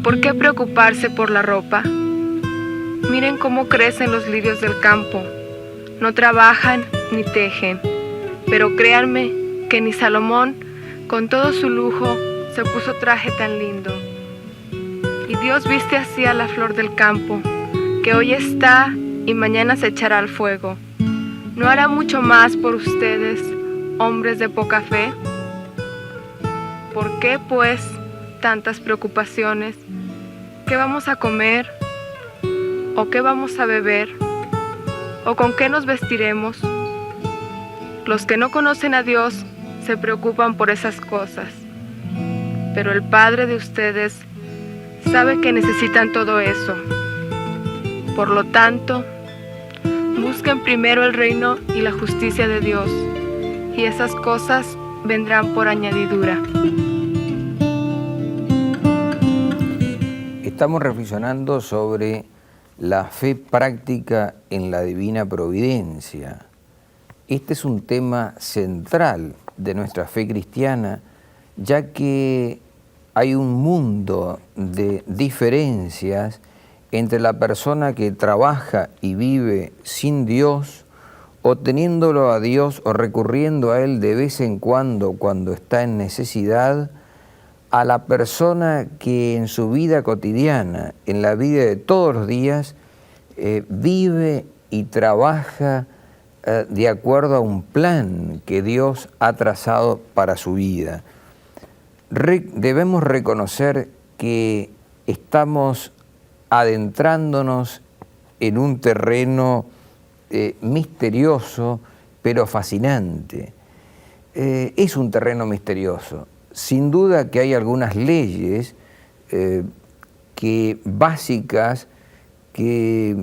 ¿Por qué preocuparse por la ropa? Miren cómo crecen los lirios del campo. No trabajan ni tejen, pero créanme que ni Salomón, con todo su lujo, se puso traje tan lindo. Y Dios viste así a la flor del campo, que hoy está y mañana se echará al fuego. ¿No hará mucho más por ustedes, hombres de poca fe? ¿Por qué, pues, tantas preocupaciones? ¿Qué vamos a comer? ¿O qué vamos a beber? ¿O con qué nos vestiremos? Los que no conocen a Dios se preocupan por esas cosas, pero el Padre de ustedes sabe que necesitan todo eso. Por lo tanto, busquen primero el reino y la justicia de Dios, y esas cosas vendrán por añadidura. Estamos reflexionando sobre la fe práctica en la divina providencia. Este es un tema central de nuestra fe cristiana, ya que hay un mundo de diferencias entre la persona que trabaja y vive sin Dios, o teniéndolo a Dios o recurriendo a Él de vez en cuando está en necesidad, a la persona que en su vida cotidiana, en la vida de todos los días, vive y trabaja de acuerdo a un plan que Dios ha trazado para su vida. Debemos reconocer que estamos adentrándonos en un terreno misterioso, pero fascinante. Es un terreno misterioso. Sin duda que hay algunas leyes básicas que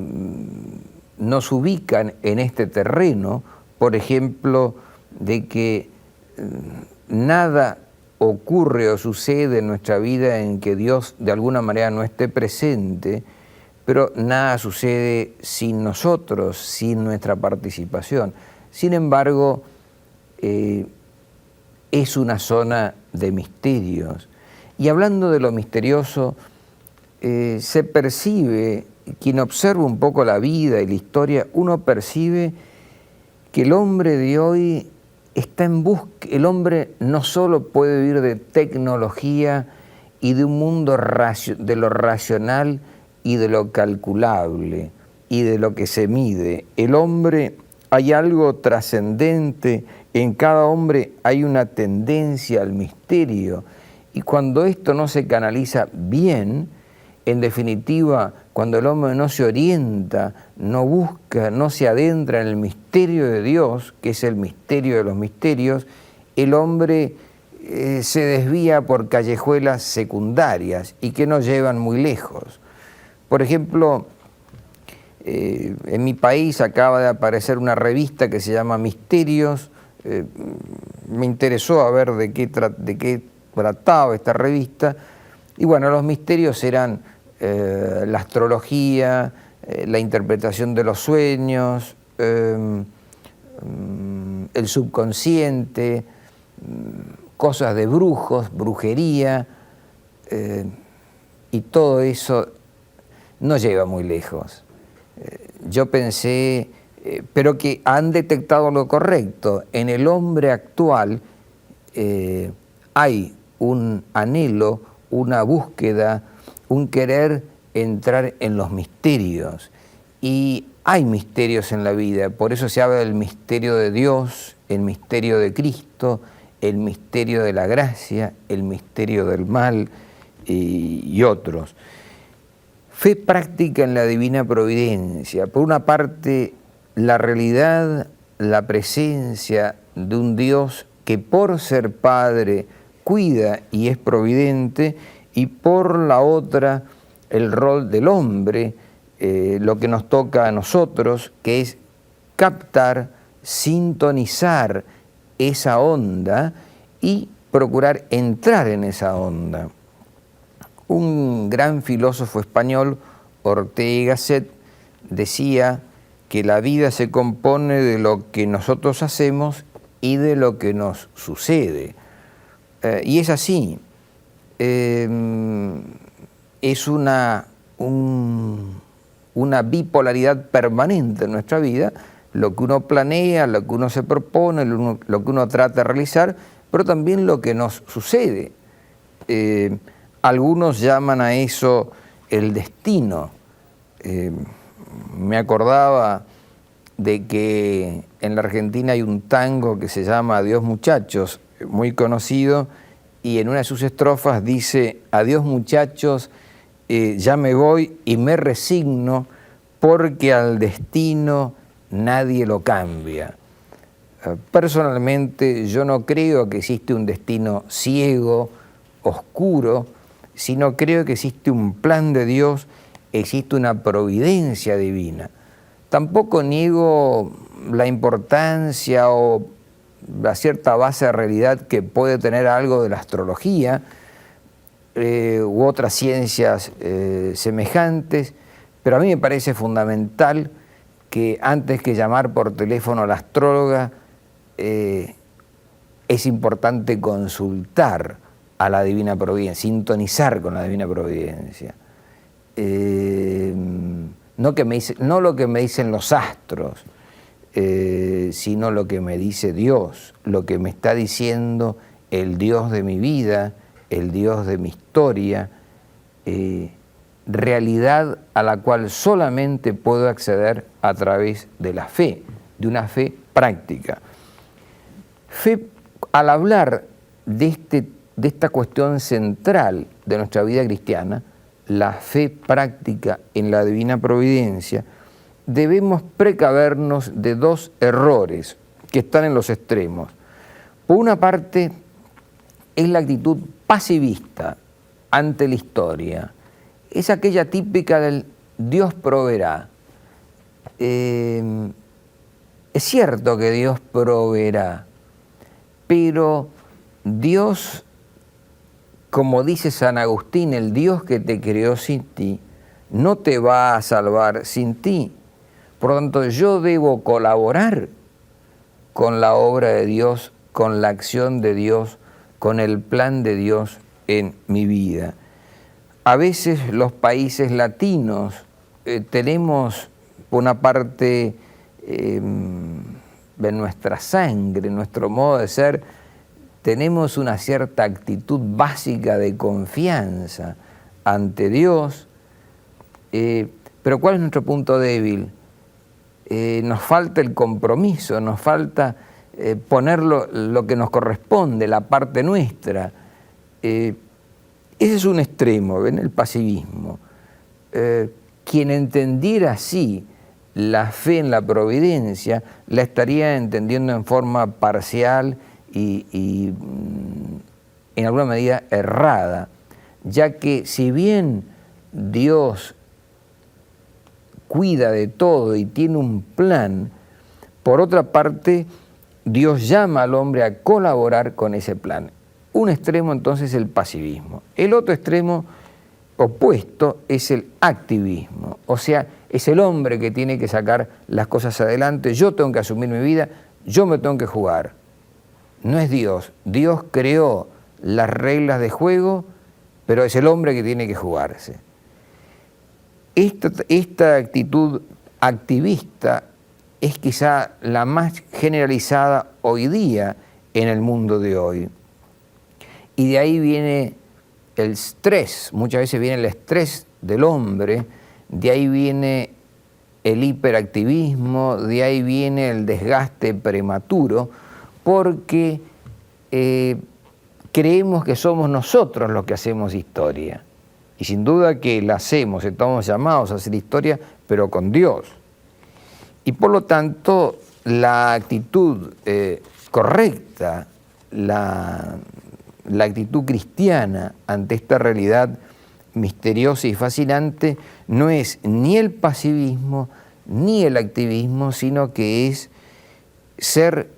nos ubican en este terreno, por ejemplo, de que nada ocurre o sucede en nuestra vida en que Dios de alguna manera no esté presente, pero nada sucede sin nosotros, sin nuestra participación. Sin embargo, es una zona de misterios. Y hablando de lo misterioso, se percibe, quien observa un poco la vida y la historia, uno percibe que el hombre de hoy está en búsqueda. El hombre no solo puede vivir de tecnología y de un mundo de lo racional y de lo calculable y de lo que se mide. El hombre, hay algo trascendente, en cada hombre hay una tendencia al misterio, y cuando esto no se canaliza bien, en definitiva, cuando el hombre no se orienta, no busca, no se adentra en el misterio de Dios, que es el misterio de los misterios, el hombre se desvía por callejuelas secundarias y que no llevan muy lejos. Por ejemplo, en mi país acaba de aparecer una revista que se llama Misterios. Me interesó a ver de qué trataba esta revista. Y bueno, los misterios eran la astrología, la interpretación de los sueños, el subconsciente, cosas de brujos, brujería, y todo eso no lleva muy lejos. Yo pensé, pero que han detectado lo correcto. En el hombre actual hay un anhelo, una búsqueda, un querer entrar en los misterios. Y hay misterios en la vida, por eso se habla del misterio de Dios, el misterio de Cristo, el misterio de la gracia, el misterio del mal y otros. Fe práctica en la divina providencia. Por una parte, la realidad, la presencia de un Dios que por ser Padre cuida y es providente, y por la otra, el rol del hombre, lo que nos toca a nosotros, que es captar, sintonizar esa onda y procurar entrar en esa onda. Un gran filósofo español, Ortega y Gasset, decía que la vida se compone de lo que nosotros hacemos y de lo que nos sucede. Y es así. es una bipolaridad permanente en nuestra vida, lo que uno planea, lo que uno se propone, lo que uno trata de realizar, pero también lo que nos sucede. Algunos llaman a eso el destino. Me acordaba de que en la Argentina hay un tango que se llama Adiós muchachos, muy conocido, y en una de sus estrofas dice: adiós muchachos, ya me voy y me resigno, porque al destino nadie lo cambia. Personalmente yo no creo que existe un destino ciego, oscuro, sino creo que existe un plan de Dios, existe una providencia divina. Tampoco niego la importancia o la cierta base de realidad que puede tener algo de la astrología u otras ciencias semejantes, pero a mí me parece fundamental que antes que llamar por teléfono a la astróloga, es importante consultar a la Divina Providencia, sintonizar con la Divina Providencia. No lo que me dicen los astros, sino lo que me dice Dios, lo que me está diciendo el Dios de mi vida, el Dios de mi historia, realidad a la cual solamente puedo acceder a través de la fe, de una fe práctica. Fe, al hablar de esta cuestión central de nuestra vida cristiana, la fe práctica en la Divina Providencia, debemos precavernos de dos errores que están en los extremos. Por una parte, es la actitud pasivista ante la historia. Es aquella típica del Dios proveerá. Es cierto que Dios proveerá, pero Dios, como dice San Agustín, el Dios que te creó sin ti, no te va a salvar sin ti. Por lo tanto, yo debo colaborar con la obra de Dios, con la acción de Dios, con el plan de Dios en mi vida. A veces los países latinos tenemos, por una parte de nuestra sangre, nuestro modo de ser, tenemos una cierta actitud básica de confianza ante Dios, pero ¿cuál es nuestro punto débil? Nos falta el compromiso, nos falta poner lo que nos corresponde, la parte nuestra. Ese es un extremo, ¿ven? El pasivismo. Quien entendiera así la fe en la providencia, la estaría entendiendo en forma parcial y en alguna medida errada, ya que si bien Dios cuida de todo y tiene un plan, por otra parte, Dios llama al hombre a colaborar con ese plan. Un extremo entonces es el pasivismo. El otro extremo opuesto es el activismo, o sea, es el hombre que tiene que sacar las cosas adelante, yo tengo que asumir mi vida, yo me tengo que jugar. No es Dios, Dios creó las reglas de juego, pero es el hombre que tiene que jugarse. Esta actitud activista es quizá la más generalizada hoy día en el mundo de hoy. Y de ahí viene el estrés, muchas veces viene el estrés del hombre, de ahí viene el hiperactivismo, de ahí viene el desgaste prematuro, porque creemos que somos nosotros los que hacemos historia. Y sin duda que la hacemos, estamos llamados a hacer historia, pero con Dios. Y por lo tanto, la actitud correcta, la actitud cristiana ante esta realidad misteriosa y fascinante no es ni el pasivismo ni el activismo, sino que es ser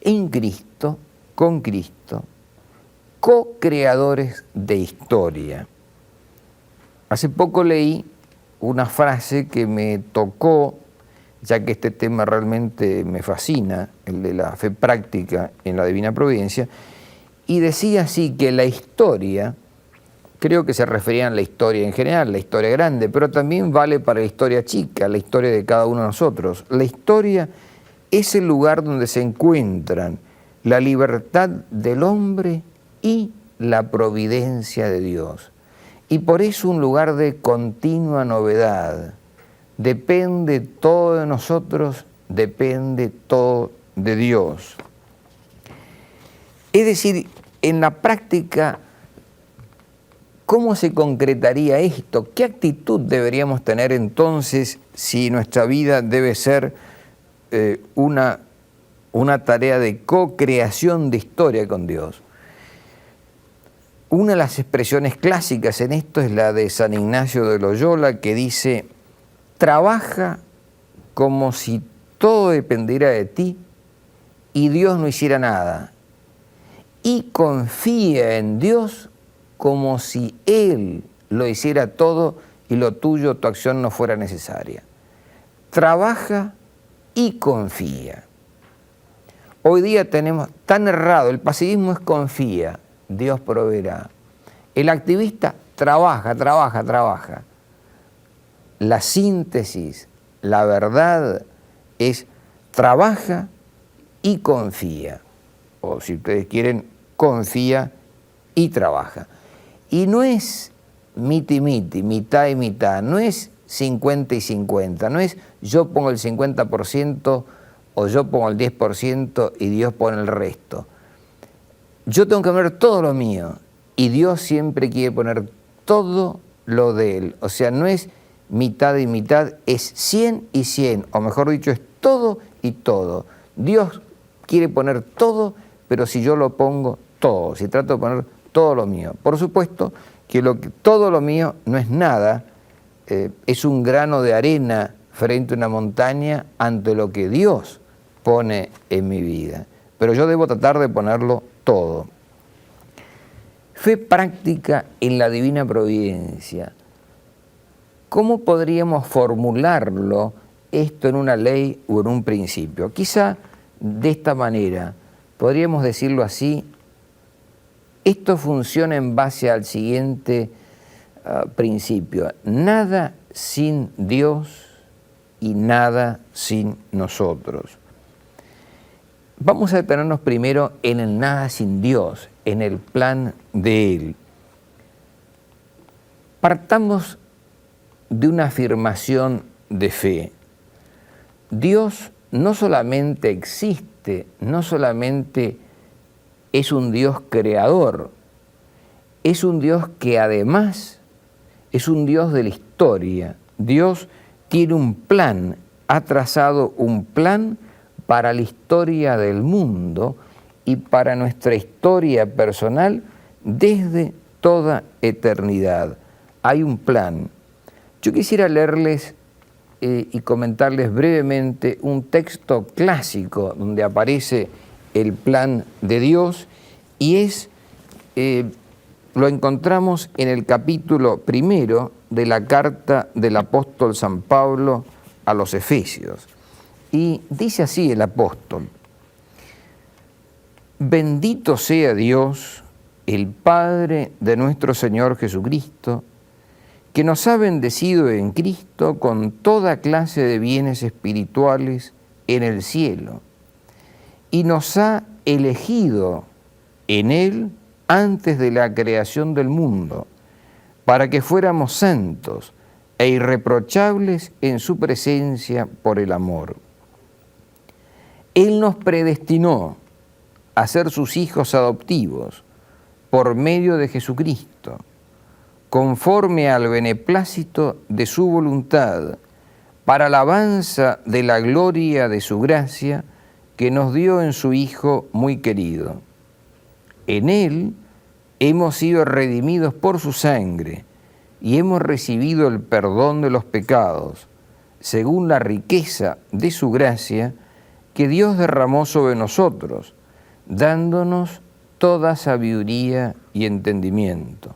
en Cristo, con Cristo, co-creadores de historia. Hace poco leí una frase que me tocó, ya que este tema realmente me fascina, el de la fe práctica en la Divina Providencia, y decía así que la historia creo que se referían a la historia en general, la historia grande, pero también vale para la historia chica, la historia de cada uno de nosotros. La historia es el lugar donde se encuentran la libertad del hombre y la providencia de Dios. Y por eso un lugar de continua novedad. Depende todo de nosotros, depende todo de Dios. Es decir, en la práctica, ¿cómo se concretaría esto? ¿Qué actitud deberíamos tener entonces si nuestra vida debe ser una tarea de co-creación de historia con Dios? Una de las expresiones clásicas en esto es la de San Ignacio de Loyola, que dice: trabaja como si todo dependiera de ti y Dios no hiciera nada, y confía en Dios como si Él lo hiciera todo y lo tuyo, tu acción no fuera necesaria. Trabaja y confía. Hoy día tenemos tan errado, el pasivismo es confía, Dios proveerá. El activista trabaja. La síntesis, la verdad es trabaja y confía. O si ustedes quieren, confía y trabaja. Y no es miti-miti, mitad y mitad, no es 50 y 50, no es yo pongo el 50% o yo pongo el 10% y Dios pone el resto. Yo tengo que poner todo lo mío y Dios siempre quiere poner todo lo de Él. O sea, no es mitad y mitad, es 100 y 100, o mejor dicho, es todo y todo. Dios quiere poner todo, pero si yo lo pongo todo, si trato de poner todo lo mío. Por supuesto que todo lo mío no es nada, es un grano de arena frente a una montaña ante lo que Dios pone en mi vida. Pero yo debo tratar de ponerlo todo. Fe práctica en la divina providencia. ¿Cómo podríamos formularlo esto en una ley o en un principio? Quizá de esta manera, podríamos decirlo así: esto funciona en base al siguiente principio: nada sin Dios y nada sin nosotros. Vamos a detenernos primero en el nada sin Dios, en el plan de Él. Partamos de una afirmación de fe. Dios no solamente existe, no solamente es un Dios creador, es un Dios que además es un Dios de la historia. Dios tiene un plan, ha trazado un plan para la historia del mundo y para nuestra historia personal desde toda eternidad. Hay un plan. Yo quisiera leerles y comentarles brevemente un texto clásico donde aparece el plan de Dios y lo encontramos en el capítulo 1 de la carta del apóstol San Pablo a los Efesios. Y dice así el apóstol: bendito sea Dios, el Padre de nuestro Señor Jesucristo, que nos ha bendecido en Cristo con toda clase de bienes espirituales en el cielo, y nos ha elegido en Él antes de la creación del mundo, para que fuéramos santos e irreprochables en su presencia por el amor. Él nos predestinó a ser sus hijos adoptivos por medio de Jesucristo, conforme al beneplácito de su voluntad, para alabanza de la gloria de su gracia que nos dio en su Hijo muy querido. En Él hemos sido redimidos por su sangre y hemos recibido el perdón de los pecados, según la riqueza de su gracia que Dios derramó sobre nosotros, dándonos toda sabiduría y entendimiento.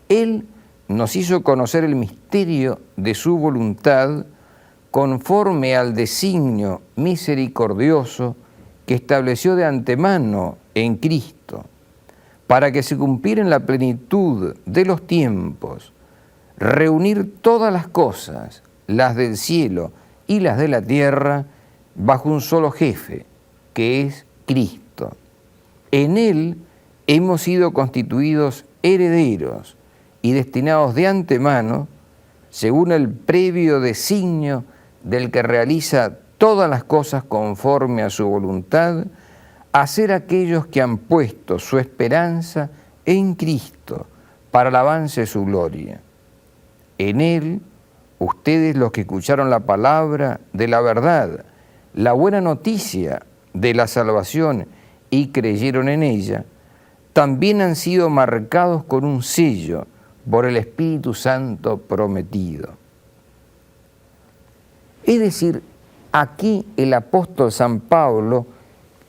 Él nos hizo conocer el misterio de su voluntad conforme al designio misericordioso que estableció de antemano en Cristo, para que se cumpliera en la plenitud de los tiempos, reunir todas las cosas, las del cielo y las de la tierra, bajo un solo jefe, que es Cristo. En Él hemos sido constituidos herederos y destinados de antemano, según el previo designio del que realiza todas las cosas conforme a su voluntad, a ser aquellos que han puesto su esperanza en Cristo para el avance de su gloria. En Él, ustedes los que escucharon la palabra de la verdad, la buena noticia de la salvación y creyeron en ella, también han sido marcados con un sello por el Espíritu Santo prometido. Es decir, aquí el apóstol San Pablo,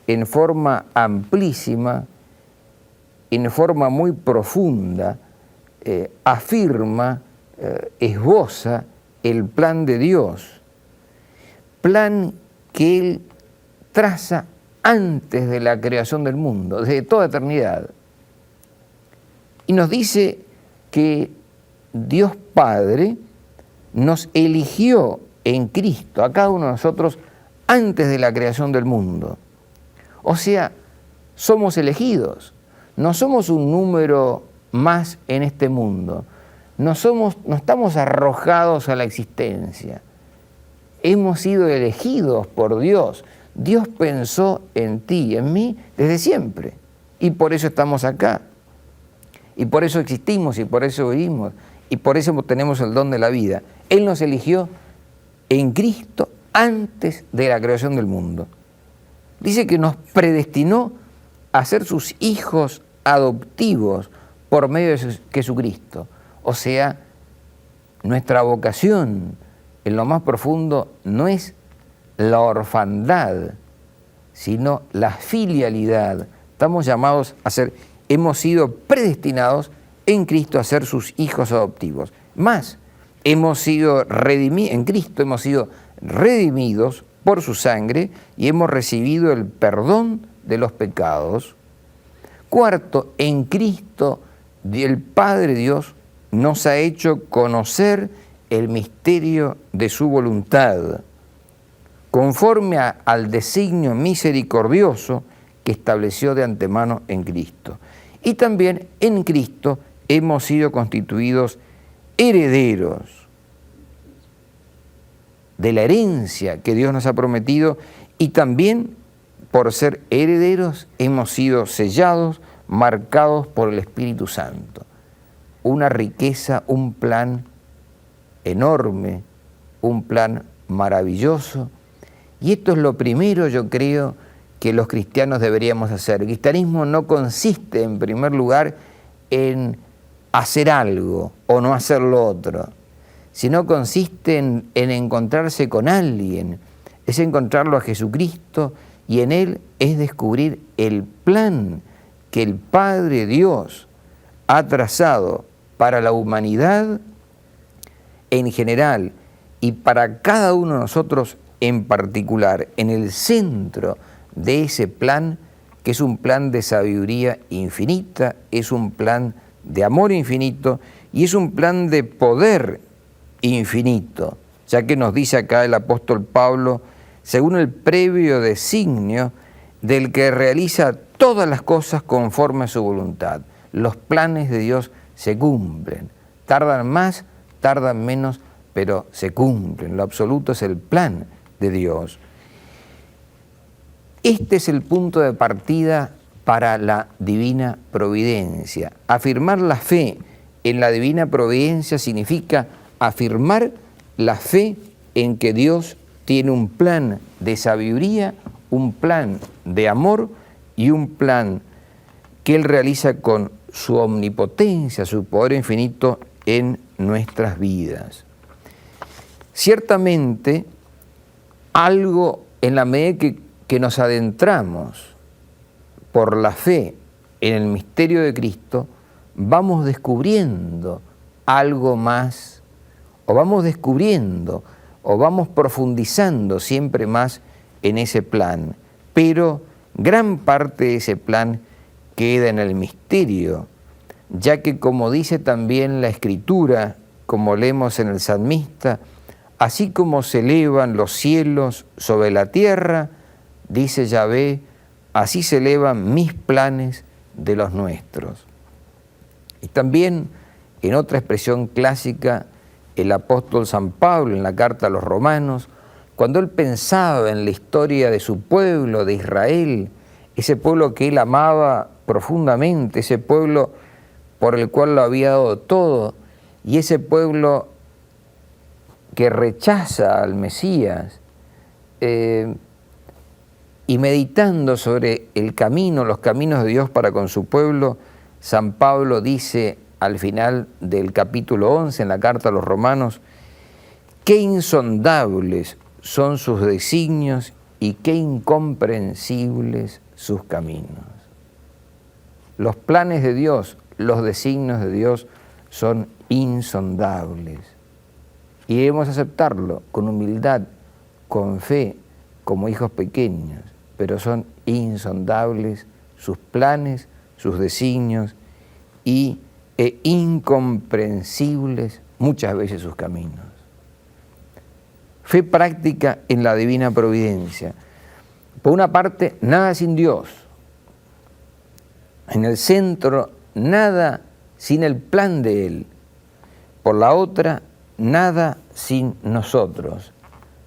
en forma amplísima, en forma muy profunda, afirma, esboza el plan de Dios, plan que Él traza antes de la creación del mundo, desde toda eternidad. Y nos dice que Dios Padre nos eligió en Cristo, a cada uno de nosotros, antes de la creación del mundo. O sea, somos elegidos, no somos un número más en este mundo, no estamos arrojados a la existencia, hemos sido elegidos por Dios. Dios pensó en ti y en mí desde siempre, y por eso estamos acá, y por eso existimos, y por eso vivimos, y por eso tenemos el don de la vida. Él nos eligió en Cristo antes de la creación del mundo. Dice que nos predestinó a ser sus hijos adoptivos por medio de Jesucristo. O sea, nuestra vocación en lo más profundo no es la orfandad, sino la filialidad. Estamos llamados a ser, hemos sido predestinados en Cristo a ser sus hijos adoptivos. Más, hemos sido redimidos, en Cristo hemos sido redimidos por su sangre y hemos recibido el perdón de los pecados. Cuarto, en Cristo el Padre Dios nos ha hecho conocer el misterio de su voluntad, conforme al designio misericordioso que estableció de antemano en Cristo. Y también en Cristo hemos sido constituidos herederos de la herencia que Dios nos ha prometido, y también por ser herederos hemos sido sellados, marcados por el Espíritu Santo. Una riqueza, un plan enorme, un plan maravilloso, y esto es lo primero, yo creo, que los cristianos deberíamos hacer. El cristianismo no consiste, en primer lugar, en hacer algo o no hacer lo otro, sino consiste en encontrarse con alguien, es encontrarlo a Jesucristo, y en Él es descubrir el plan que el Padre Dios ha trazado para la humanidad en general y para cada uno de nosotros en particular, en el centro de ese plan, que es un plan de sabiduría infinita, es un plan de amor infinito y es un plan de poder infinito, ya que nos dice acá el apóstol Pablo, según el previo designio del que realiza todas las cosas conforme a su voluntad. Los planes de Dios se cumplen, tardan más, tardan menos, pero se cumplen. Lo absoluto es el plan de Dios. Este es el punto de partida para la divina providencia. Afirmar la fe en la divina providencia significa afirmar la fe en que Dios tiene un plan de sabiduría, un plan de amor y un plan que Él realiza con su omnipotencia, su poder infinito en nuestras vidas. Ciertamente, algo en la medida que nos adentramos por la fe en el misterio de Cristo, vamos descubriendo algo más, o vamos descubriendo, o vamos profundizando siempre más en ese plan. Pero gran parte de ese plan queda en el misterio, ya que como dice también la Escritura, como leemos en el salmista, así como se elevan los cielos sobre la tierra, dice Yahvé, así se elevan mis planes de los nuestros. Y también, en otra expresión clásica, el apóstol San Pablo, en la carta a los Romanos, cuando él pensaba en la historia de su pueblo, de Israel, ese pueblo que él amaba profundamente, ese pueblo por el cual lo había dado todo, y ese pueblo que rechaza al Mesías, y meditando sobre el camino, los caminos de Dios para con su pueblo, San Pablo dice al final del capítulo 11 en la carta a los Romanos, qué insondables son sus designios y qué incomprensibles sus caminos. Los planes de Dios, los designios de Dios son insondables y debemos aceptarlo con humildad, con fe, como hijos pequeños, pero son insondables sus planes, sus designios e incomprensibles muchas veces sus caminos. Fe práctica en la divina providencia. Por una parte, nada sin Dios. En el centro, nada sin el plan de Él. Por la otra, nada sin nosotros.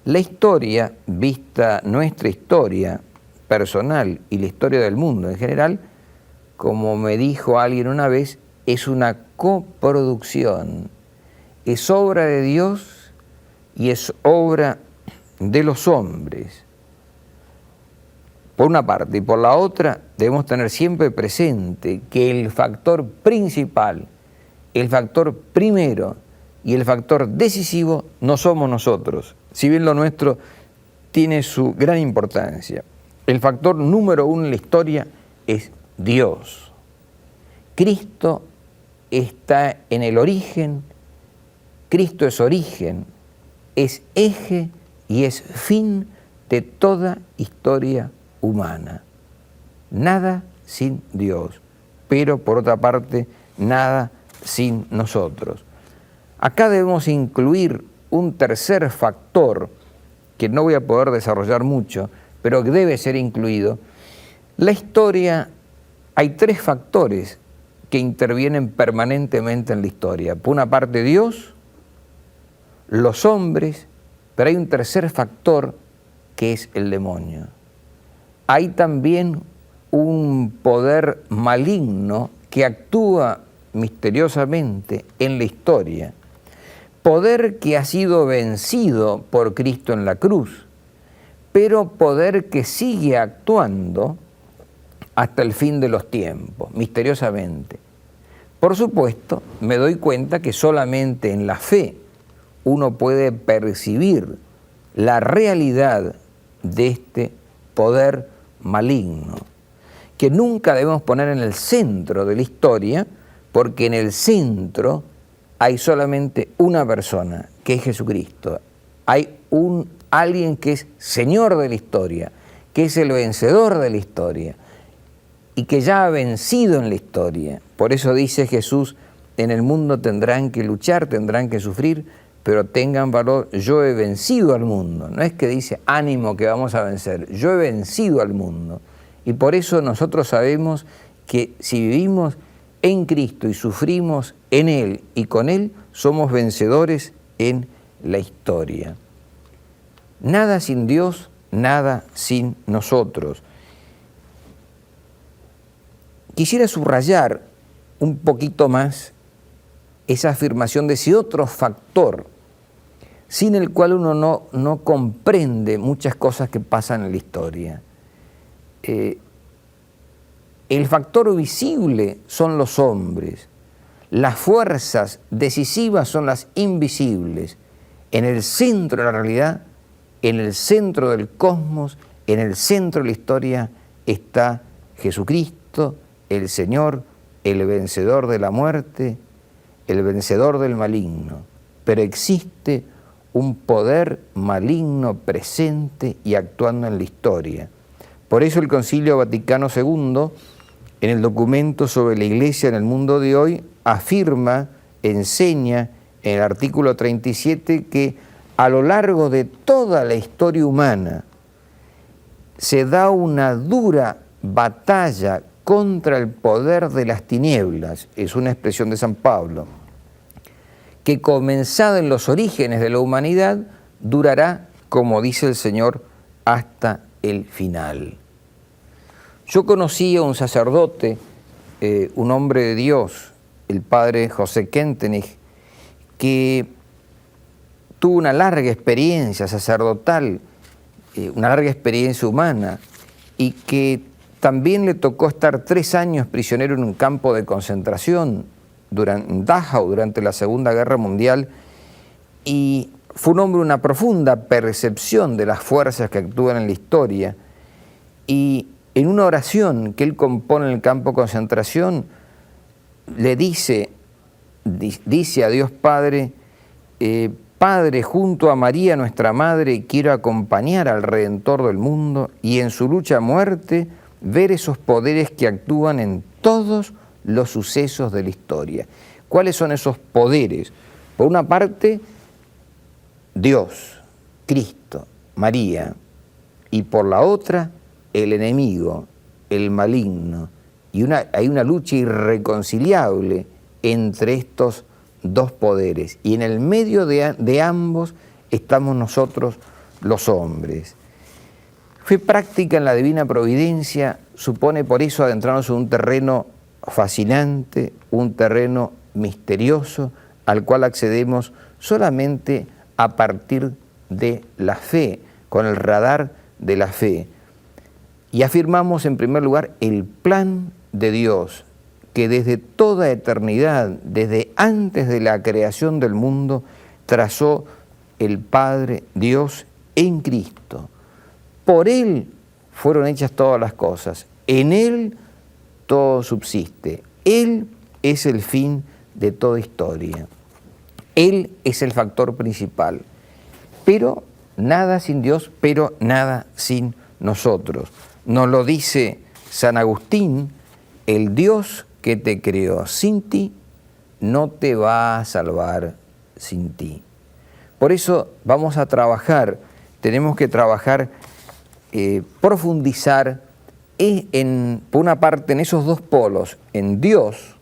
La historia, vista nuestra historia personal y la historia del mundo en general, como me dijo alguien una vez, es una coproducción. Es obra de Dios y es obra de los hombres. Por una parte, y por la otra, debemos tener siempre presente que el factor principal, el factor primero y el factor decisivo no somos nosotros, si bien lo nuestro tiene su gran importancia. El factor número uno en la historia es Dios. Cristo está en el origen, Cristo es origen, es eje y es fin de toda historia humana. Nada sin Dios, pero por otra parte, nada sin nosotros. Acá debemos incluir un tercer factor que no voy a poder desarrollar mucho, pero que debe ser incluido. La historia, hay tres factores que intervienen permanentemente en la historia. Por una parte Dios, los hombres, pero hay un tercer factor que es el demonio. Hay también un poder maligno que actúa misteriosamente en la historia. Poder que ha sido vencido por Cristo en la cruz, pero poder que sigue actuando hasta el fin de los tiempos, misteriosamente. Por supuesto, me doy cuenta que solamente en la fe uno puede percibir la realidad de este poder maligno, que nunca debemos poner en el centro de la historia, porque en el centro hay solamente una persona, que es Jesucristo. Hay alguien que es Señor de la historia, que es el vencedor de la historia y que ya ha vencido en la historia. Por eso dice Jesús, en el mundo tendrán que luchar, tendrán que sufrir, pero tengan valor, yo he vencido al mundo. No es que dice, ánimo que vamos a vencer, yo he vencido al mundo. Y por eso nosotros sabemos que si vivimos en Cristo y sufrimos en Él y con Él, somos vencedores en la historia. Nada sin Dios, nada sin nosotros. Quisiera subrayar un poquito más esa afirmación de ese otro factor sin el cual uno no comprende muchas cosas que pasan en la historia. El factor visible son los hombres, las fuerzas decisivas son las invisibles. En el centro de la realidad, en el centro del cosmos, en el centro de la historia está Jesucristo, el Señor, el vencedor de la muerte, el vencedor del maligno. Pero existe un poder maligno presente y actuando en la historia. Por eso el Concilio Vaticano II, en el documento sobre la Iglesia en el mundo de hoy, afirma, enseña en el artículo 37 que a lo largo de toda la historia humana se da una dura batalla contra el poder de las tinieblas, es una expresión de San Pablo, que comenzada en los orígenes de la humanidad, durará, como dice el Señor, hasta el final. Yo conocí a un sacerdote, un hombre de Dios, el padre José Kentenich, que tuvo una larga experiencia sacerdotal, una larga experiencia humana, y que también le tocó estar 3 años prisionero en un campo de concentración en Dachau durante la Segunda Guerra Mundial, y fue un hombre de una profunda percepción de las fuerzas que actúan en la historia, y en una oración que él compone en el campo de concentración, le dice a Dios Padre, Padre, junto a María nuestra Madre, quiero acompañar al Redentor del mundo y en su lucha a muerte ver esos poderes que actúan en todos los sucesos de la historia. ¿Cuáles son esos poderes? Por una parte, Dios, Cristo, María, y por la otra, el enemigo, el maligno. Y hay una lucha irreconciliable entre estos dos poderes. Y en el medio de ambos estamos nosotros los hombres. Fe práctica en la divina providencia supone por eso adentrarnos en un terreno fascinante, un terreno misterioso, al cual accedemos solamente a partir de la fe, con el radar de la fe. Y afirmamos en primer lugar el plan de Dios, que desde toda eternidad, desde antes de la creación del mundo, trazó el Padre Dios en Cristo. Por Él fueron hechas todas las cosas, en Él todo subsiste. Él es el fin de toda historia. Él es el factor principal. Pero nada sin Dios, pero nada sin nosotros. Nos lo dice San Agustín, el Dios que te creó sin ti no te va a salvar sin ti. Por eso vamos a trabajar, tenemos que trabajar, profundizar por una parte en esos dos polos, en Dios,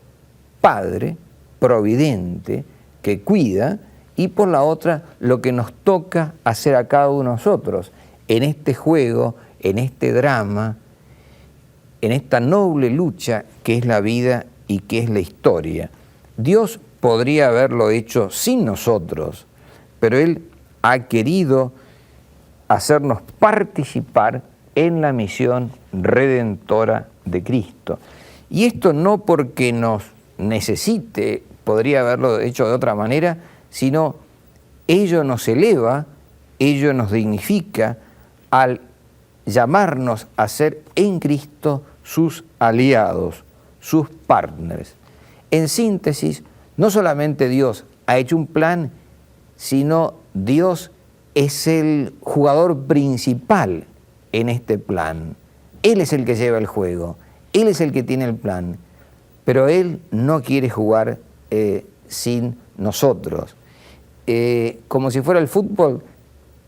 Padre, providente, que cuida, y por la otra lo que nos toca hacer a cada uno de nosotros en este juego, en este drama, en esta noble lucha que es la vida y que es la historia. Dios podría haberlo hecho sin nosotros, pero Él ha querido hacernos participar en la misión redentora de Cristo. Y esto no porque nos necesite, podría haberlo hecho de otra manera, sino ello nos eleva, ello nos dignifica al llamarnos a ser en Cristo sus aliados, sus partners. En síntesis, no solamente Dios ha hecho un plan, sino Dios es el jugador principal en este plan. Él es el que lleva el juego, Él es el que tiene el plan, pero Él no quiere jugar sin nosotros. Como si fuera el fútbol,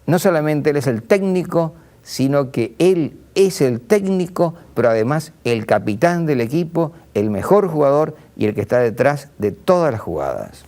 no solamente Él es el técnico, sino que Él es el técnico, pero además el capitán del equipo, el mejor jugador y el que está detrás de todas las jugadas.